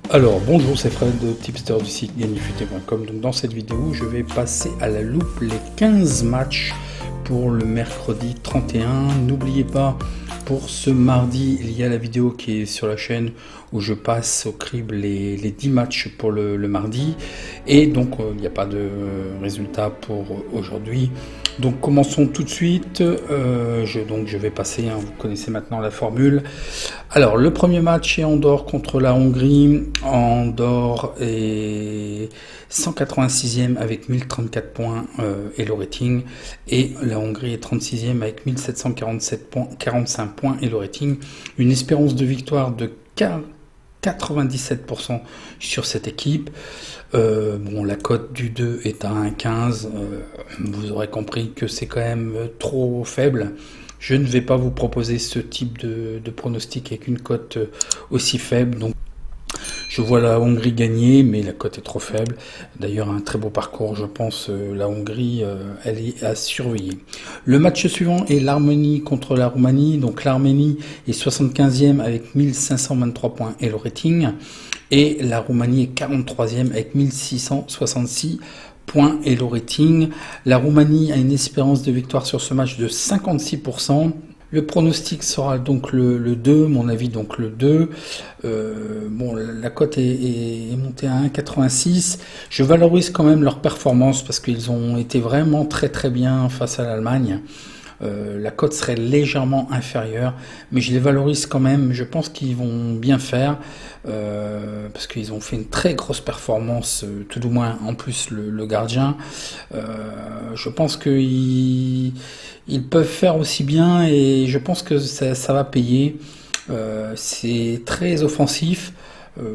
Alors bonjour, c'est Fred, tipster du site gagnefuté.com. Donc dans cette vidéo, je vais passer à la loupe les 15 matchs pour le mercredi 31. N'oubliez pas, pour ce mardi, il y a la vidéo qui est sur la chaîne où je passe au crible les 10 matchs pour le mardi. Et donc il n'y a pas de résultat pour aujourd'hui. Donc commençons tout de suite. Je vais passer, vous connaissez maintenant la formule. Alors le premier match est Andorre contre la Hongrie. Andorre est 186e avec 1034 points et le rating. Et la Hongrie est 36e avec 1747 points, 45 points et le rating. Une espérance de victoire de 97% sur cette équipe. La cote du 2 est à 1,15. Vous aurez compris que c'est quand même trop faible. Je ne vais pas vous proposer ce type de pronostic avec une cote aussi faible. Donc, je vois la Hongrie gagner, mais la cote est trop faible. D'ailleurs, un très beau parcours, je pense. La Hongrie, elle est à surveiller. Le match suivant est l'Arménie contre la Roumanie. Donc, l'Arménie est 75e avec 1523 points et le rating. Et la Roumanie est 43e avec 1666 points et le rating. La Roumanie a une espérance de victoire sur ce match de 56%. Le pronostic sera donc le 2, mon avis donc le 2. La cote est montée à 1,86. Je valorise quand même leur performance parce qu'ils ont été vraiment très très bien face à l'Allemagne. La cote serait légèrement inférieure, mais je les valorise quand même. Je pense qu'ils vont bien faire parce qu'ils ont fait une très grosse performance, tout du moins en plus le gardien. Je pense qu'ils peuvent faire aussi bien et je pense que ça va payer. C'est très offensif.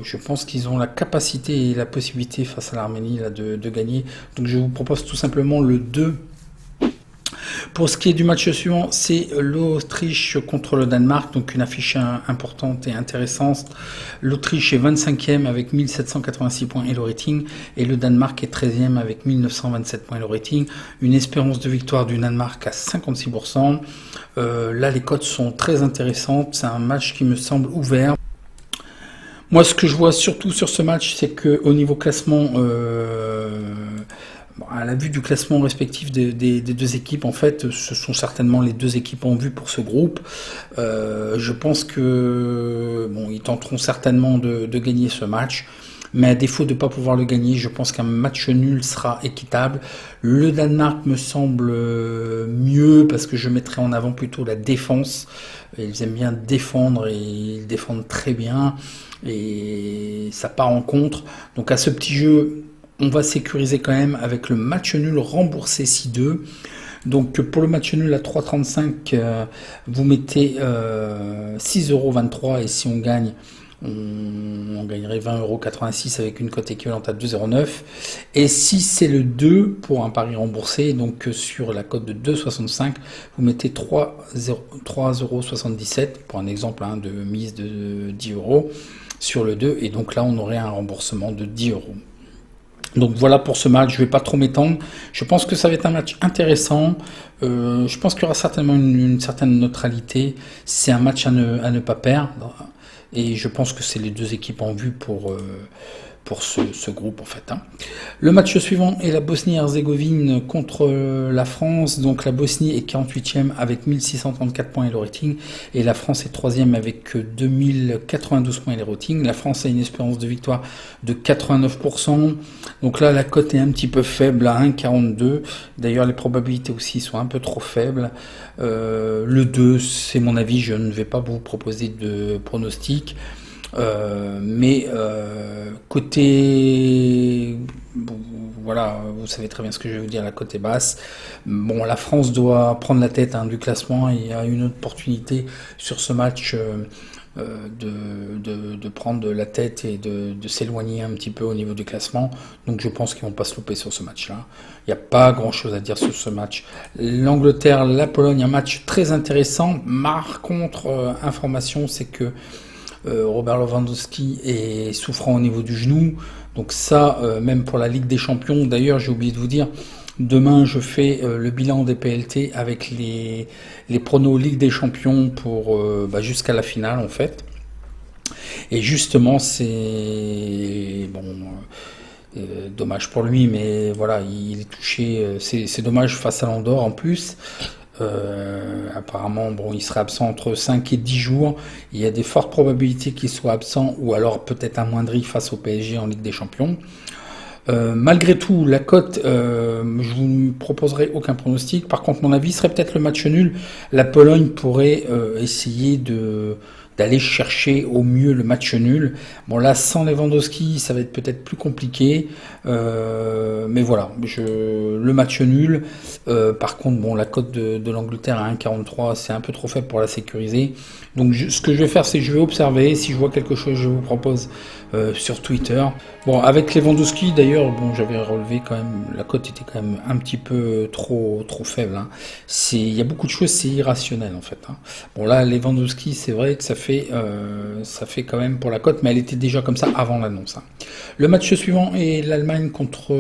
Je pense qu'ils ont la capacité et la possibilité face à l'Arménie de gagner. Donc je vous propose tout simplement le 2. Pour ce qui est du match suivant, c'est l'Autriche contre le Danemark, donc une affiche importante et intéressante. L'Autriche est 25e avec 1786 points et le rating, et le Danemark est 13e avec 1927 points et le rating. Une espérance de victoire du Danemark à 56%. Là, les cotes sont très intéressantes. C'est un match qui me semble ouvert. Moi, ce que je vois surtout sur ce match, c'est qu'au niveau classement, à la vue du classement respectif des deux équipes, en fait, ce sont certainement les deux équipes en vue pour ce groupe. Je pense que ils tenteront certainement de gagner ce match. Mais à défaut de ne pas pouvoir le gagner, je pense qu'un match nul sera équitable. Le Danemark me semble mieux parce que je mettrai en avant plutôt la défense. Ils aiment bien défendre et ils défendent très bien. Et ça part en contre. Donc à ce petit jeu, on va sécuriser quand même avec le match nul remboursé 6-2. Donc pour le match nul à 3,35, vous mettez 6,23 € et si on gagne, on gagnerait 20,86 € avec une cote équivalente à 2,09. Et si c'est le 2 pour un pari remboursé, donc sur la cote de 2,65, vous mettez 3,77 € pour un exemple de mise de 10 € sur le 2. Et donc là, on aurait un remboursement de 10 €. Donc voilà pour ce match, je ne vais pas trop m'étendre. Je pense que ça va être un match intéressant. Je pense qu'il y aura certainement une certaine neutralité. C'est un match à ne pas perdre. Et je pense que c'est les deux équipes en vue pour ce groupe en fait. Le match suivant est la Bosnie-Herzégovine contre la France. Donc la Bosnie est 48e avec 1634 points et le rating. Et la France est 3e avec 2092 points et le rating. La France a une espérance de victoire de 89%. Donc là la cote est un petit peu faible à 1,42. D'ailleurs les probabilités aussi sont un peu trop faibles. Le 2 c'est mon avis, je ne vais pas vous proposer de pronostic. Côté, voilà, vous savez très bien ce que je vais vous dire, la cote est basse. La France doit prendre la tête du classement et il y a une opportunité sur ce match de prendre la tête et de s'éloigner un petit peu au niveau du classement. Donc je pense qu'ils vont pas se louper sur ce match-là. Il n'y a pas grand-chose à dire sur ce match. L'Angleterre, la Pologne, un match très intéressant. Par contre, information, c'est que Robert Lewandowski est souffrant au niveau du genou. Donc ça, même pour la Ligue des Champions, d'ailleurs j'ai oublié de vous dire, demain je fais le bilan des PLT avec les pronos Ligue des Champions pour jusqu'à la finale en fait. Et justement, c'est bon, dommage pour lui, mais voilà, il est touché. C'est dommage face à l'Andorre en plus. Apparemment, bon, il sera absent entre 5 et 10 jours. Il y a des fortes probabilités qu'il soit absent ou alors peut-être amoindri face au PSG en Ligue des Champions. Malgré tout, la cote, je vous proposerai aucun pronostic. Par contre, mon avis serait peut-être le match nul. La Pologne pourrait essayer d'aller chercher au mieux le match nul. Bon là, sans Lewandowski, ça va être peut-être plus compliqué. Mais voilà, le match nul. Par contre, bon, la cote de l'Angleterre à 1,43, c'est un peu trop faible pour la sécuriser. Donc ce que je vais faire, c'est que je vais observer. Si je vois quelque chose, je vous propose sur Twitter. Bon, avec Lewandowski, d'ailleurs, bon, j'avais relevé quand même, la cote était quand même un petit peu trop faible. Hein. Il y a beaucoup de choses, c'est irrationnel en fait. Hein. Bon là, Lewandowski, c'est vrai que ça fait quand même pour la cote, mais elle était déjà comme ça avant l'annonce. Hein. Le match suivant est l'Allemagne contre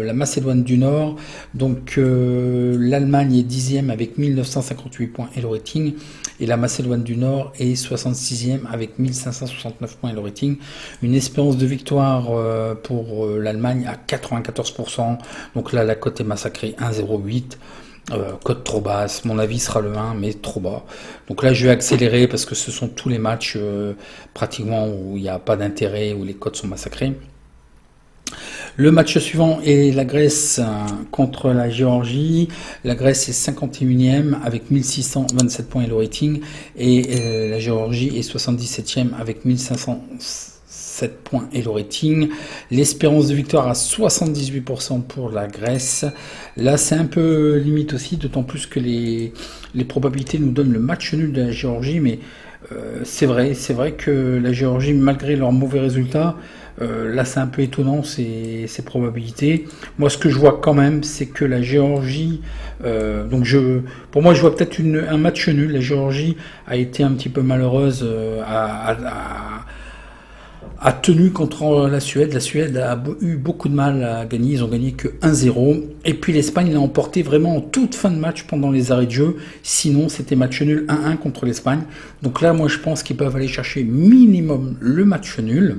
la Macédoine du Nord. Donc l'Allemagne est 10e avec 1958 points et le rating, et la Macédoine du Nord est 66e avec 1569 points et le rating. Une espérance de victoire pour l'Allemagne à 94%. Donc là, la cote est massacrée, 1,08. Cote trop basse, mon avis sera le 1, mais trop bas. Donc là, je vais accélérer parce que ce sont tous les matchs pratiquement où il n'y a pas d'intérêt, où les cotes sont massacrées. Le match suivant est la Grèce contre la Géorgie. La Grèce est 51e avec 1627 points et le rating. Et la Géorgie est 77e avec 1507 points et le rating. L'espérance de victoire à 78% pour la Grèce. Là, c'est un peu limite aussi, d'autant plus que les probabilités nous donnent le match nul de la Géorgie. Mais c'est vrai que la Géorgie, malgré leurs mauvais résultats, là, c'est un peu étonnant ces probabilités. Moi, ce que je vois quand même, c'est que la Géorgie, pour moi, je vois peut-être un match nul. La Géorgie a été un petit peu malheureuse, a tenu contre la Suède. La Suède a eu beaucoup de mal à gagner. Ils ont gagné que 1-0. Et puis l'Espagne l'a emporté vraiment en toute fin de match pendant les arrêts de jeu. Sinon, c'était match nul 1-1 contre l'Espagne. Donc là, moi, je pense qu'ils peuvent aller chercher minimum le match nul.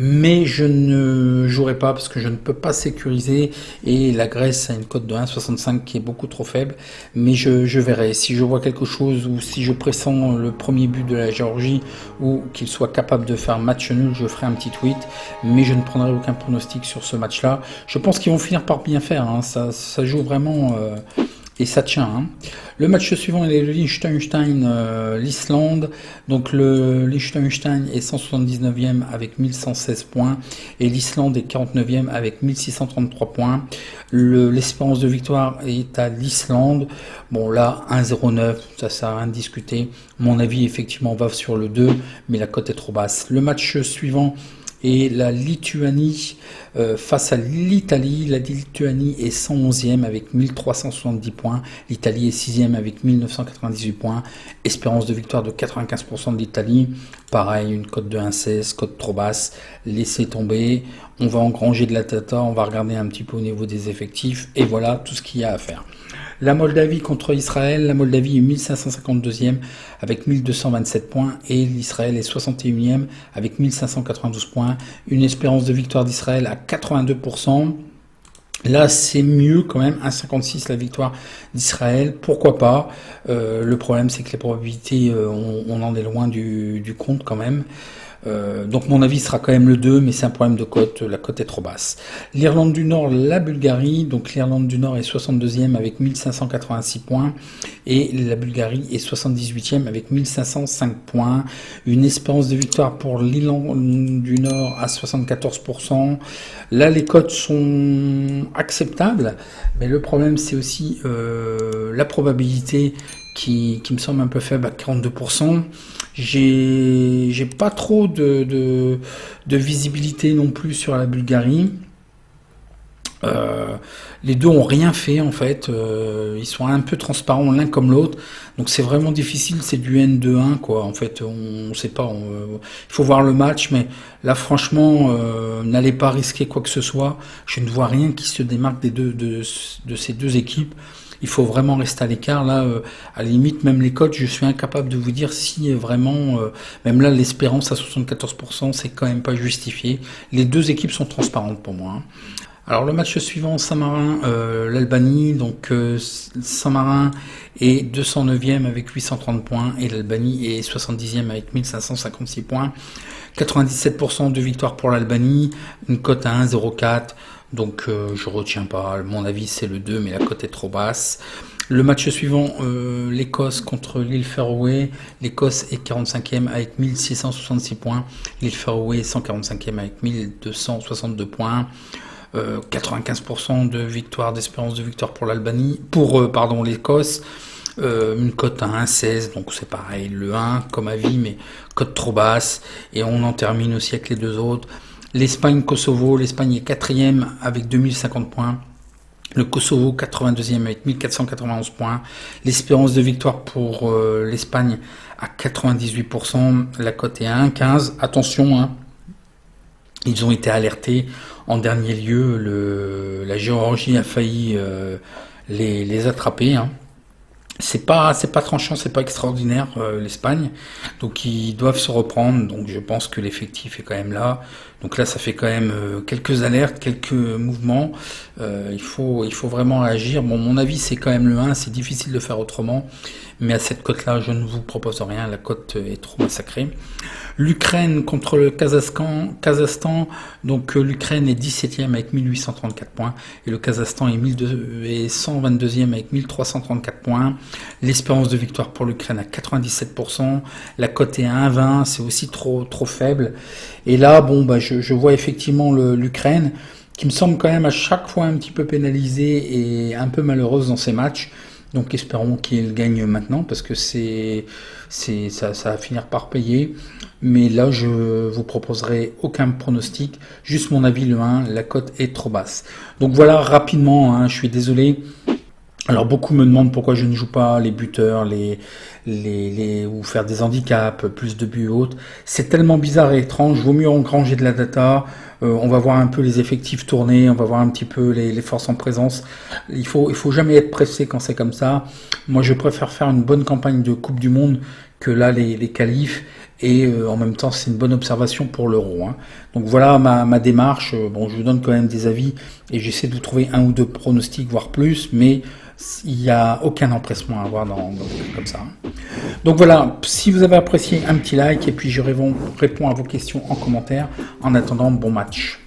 Mais je ne jouerai pas parce que je ne peux pas sécuriser, et la Grèce a une cote de 1,65 qui est beaucoup trop faible, mais je verrai. Si je vois quelque chose ou si je pressens le premier but de la Géorgie ou qu'il soit capable de faire match nul, je ferai un petit tweet, mais je ne prendrai aucun pronostic sur ce match-là. Je pense qu'ils vont finir par bien faire, hein. Ça joue vraiment... et ça tient. Hein. Le match suivant est le Liechtenstein-l'Islande. Donc le Liechtenstein est 179e avec 1116 points et l'Islande est 49e avec 1633 points. L'espérance de victoire est à l'Islande. Bon là, 1,09, ça sert à rien de discuter. Mon avis effectivement va sur le 2, mais la cote est trop basse. Le match suivant et la Lituanie face à l'Italie. La Lituanie est 111e avec 1370 points. L'Italie est 6e avec 1998 points. Espérance de victoire de 95% de l'Italie. Pareil, une cote de 1,16, cote trop basse. Laissez tomber. On va engranger de la tata. On va regarder un petit peu au niveau des effectifs. Et voilà tout ce qu'il y a à faire. La Moldavie contre Israël. La Moldavie est 1552e avec 1227 points et l'Israël est 61e avec 1592 points. Une espérance de victoire d'Israël à 82%. Là, c'est mieux quand même, 1,56 la victoire d'Israël, pourquoi pas. Le problème, c'est que les probabilités, on en est loin du compte quand même. Donc mon avis sera quand même le 2, mais c'est un problème de cote, la cote est trop basse. L'Irlande du Nord, la Bulgarie, donc l'Irlande du Nord est 62e avec 1586 points et la Bulgarie est 78e avec 1505 points. Une espérance de victoire pour l'Irlande du Nord à 74%. Là les cotes sont acceptables, mais le problème c'est aussi la probabilité qui me semble un peu faible à 42%. J'ai pas trop de visibilité non plus sur la Bulgarie. Les deux ont rien fait en fait. Ils sont un peu transparents l'un comme l'autre. Donc c'est vraiment difficile. C'est du N2-1 quoi. En fait, on sait pas. Il faut voir le match, mais là franchement, n'allez pas risquer quoi que ce soit. Je ne vois rien qui se démarque de ces deux équipes. il faut vraiment rester à l'écart. Là, à la limite, même les cotes, je suis incapable de vous dire si vraiment, même là, l'espérance à 74%, c'est quand même pas justifié. Les deux équipes sont transparentes pour moi, hein. Alors le match suivant, Saint-Marin, l'Albanie, donc Saint-Marin est 209e avec 830 points et l'Albanie est 70e avec 1556 points. 97% de victoire pour l'Albanie, une cote à 1,04, donc je retiens pas, mon avis c'est le 2 mais la cote est trop basse. Le match suivant, l'Écosse contre l'île Féroé. L'Écosse est 45e avec 1666 points, l'île Féroé est 145e avec 1262 points. 95% de victoire, d'espérance de victoire pour l'Albanie, pour l'Écosse, une cote à 1,16, donc c'est pareil, le 1 comme avis, mais cote trop basse, et on en termine aussi avec les deux autres. L'Espagne-Kosovo, l'Espagne est 4e avec 2050 points, le Kosovo 82e avec 1491 points, l'espérance de victoire pour l'Espagne à 98%, la cote est à 1,15, attention, hein, ils ont été alertés. En dernier lieu, la Géorgie a failli les attraper, hein. C'est pas tranchant, c'est pas extraordinaire l'Espagne, donc ils doivent se reprendre. Donc je pense que l'effectif est quand même là. Donc là, ça fait quand même quelques alertes, quelques mouvements. Il faut vraiment réagir. Bon, mon avis, c'est quand même le 1. C'est difficile de faire autrement, mais à cette cote-là, je ne vous propose rien. La cote est trop massacrée. L'Ukraine contre le Kazakhstan, donc l'Ukraine est 17e avec 1834 points et le Kazakhstan est 122e avec 1334 points. L'espérance de victoire pour l'Ukraine à 97%, la cote est à 1,20, c'est aussi trop faible. Et là, bon, je vois effectivement l'Ukraine qui me semble quand même à chaque fois un petit peu pénalisée et un peu malheureuse dans ses matchs. Donc espérons qu'il gagne maintenant parce que ça va finir par payer. Mais là, je vous proposerai aucun pronostic, juste mon avis, le 1, la cote est trop basse. Donc voilà, rapidement, hein, je suis désolé. Alors beaucoup me demandent pourquoi je ne joue pas les buteurs, ou faire des handicaps, plus de buts et autres. C'est tellement bizarre et étrange, vaut mieux engranger de la data. On va voir un peu les effectifs tourner, on va voir un petit peu les forces en présence. Il faut jamais être pressé quand c'est comme ça. Moi, je préfère faire une bonne campagne de Coupe du Monde que là les qualifs. Et en même temps, c'est une bonne observation pour l'euro, hein. Donc voilà ma démarche. Bon, je vous donne quand même des avis et j'essaie de vous trouver un ou deux pronostics, voire plus, mais il n'y a aucun empressement à avoir dans comme ça. Donc voilà, si vous avez apprécié, un petit like et puis je réponds à vos questions en commentaire. En attendant, bon match.